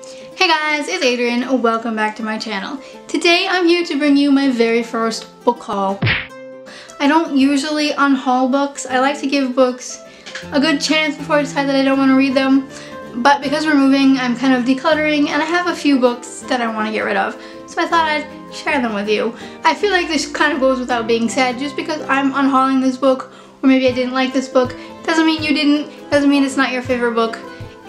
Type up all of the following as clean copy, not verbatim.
Hey guys, it's Adrian. Welcome back to my channel. Today I'm here to bring you my very first book haul. I don't usually unhaul books. I like to give books a good chance before I decide that I don't want to read them. But because we're moving, I'm kind of decluttering and I have a few books that I want to get rid of. So I thought I'd share them with you. I feel like this kind of goes without being said. Just because I'm unhauling this book, or maybe I didn't like this book, doesn't mean you didn't, doesn't mean it's not your favorite book.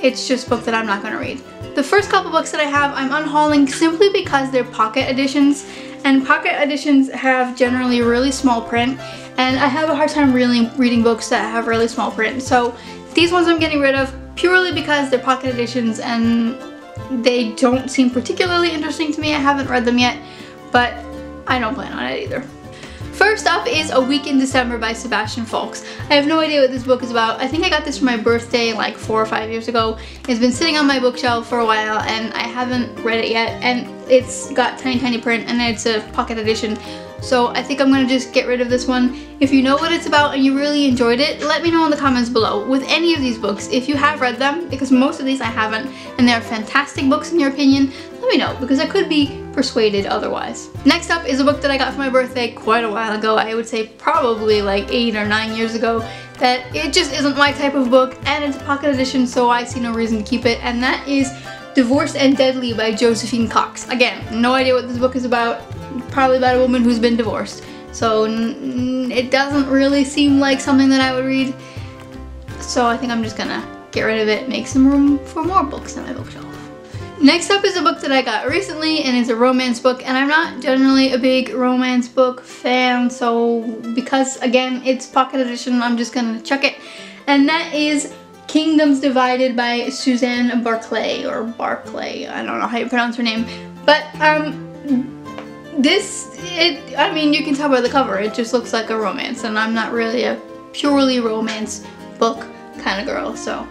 It's just a book that I'm not going to read. The first couple books that I have, I'm unhauling simply because they're pocket editions. And pocket editions have generally really small print. And I have a hard time really reading books that have really small print. So these ones I'm getting rid of purely because they're pocket editions and they don't seem particularly interesting to me. I haven't read them yet, but I don't plan on it either. First up is A Week in December by Sebastian Faulks. I have no idea what this book is about. I think I got this for my birthday like 4 or 5 years ago. It's been sitting on my bookshelf for a while and I haven't read it yet, and it's got tiny print and it's a pocket edition. So I think I'm gonna just get rid of this one. If you know what it's about and you really enjoyed it, let me know in the comments below. With any of these books, if you have read them, because most of these I haven't, and they're fantastic books in your opinion, let me know, because I could be persuaded otherwise. Next up is a book that I got for my birthday quite a while ago. I would say probably like 8 or 9 years ago. That it just isn't my type of book, and it's a pocket edition, so I see no reason to keep it, and that is Divorced and Deadly by Josephine Cox. Again, no idea what this book is about. Probably about a woman who's been divorced. So it doesn't really seem like something that I would read. So I think I'm just gonna get rid of it, make some room for more books on my bookshelf. Next up is a book that I got recently, and it's a romance book, and I'm not generally a big romance book fan, so because again it's pocket edition, I'm just gonna chuck it. And that is Kingdoms Divided by Suzanne Barclay, or Barclay, I don't know how you pronounce her name. But I mean, you can tell by the cover, it just looks like a romance, and I'm not really a purely romance book kind of girl, so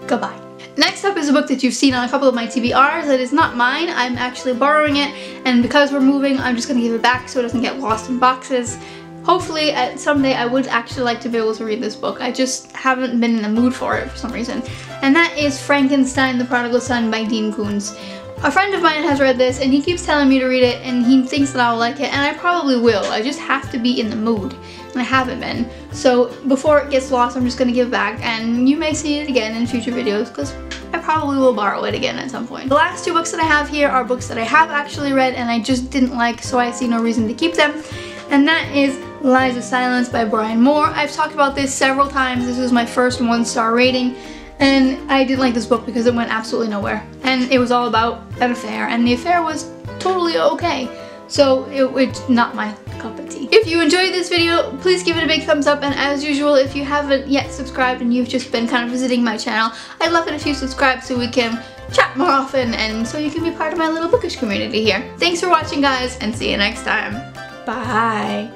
goodbye. Next up is a book that you've seen on a couple of my TBRs that is not mine. I'm actually borrowing it, and because we're moving, I'm just going to give it back so it doesn't get lost in boxes. Hopefully, someday I would actually like to be able to read this book. I just haven't been in the mood for it for some reason. And that is Frankenstein, the Prodigal Son by Dean Koontz. A friend of mine has read this and he keeps telling me to read it, and he thinks that I'll like it, and I probably will. I just have to be in the mood, and I haven't been. So before it gets lost, I'm just going to give it back, and you may see it again in future videos because I probably will borrow it again at some point. The last two books that I have here are books that I have actually read and I just didn't like, so I see no reason to keep them. And that is Lies of Silence by Brian Moore. I've talked about this several times. This was my first 1-star rating. And I didn't like this book because it went absolutely nowhere. And it was all about an affair, and the affair was totally okay. So it's not my cup of tea. If you enjoyed this video, please give it a big thumbs up, and as usual, if you haven't yet subscribed and you've just been kind of visiting my channel, I'd love it if you subscribe so we can chat more often and so you can be part of my little bookish community here. Thanks for watching, guys, and see you next time. Bye.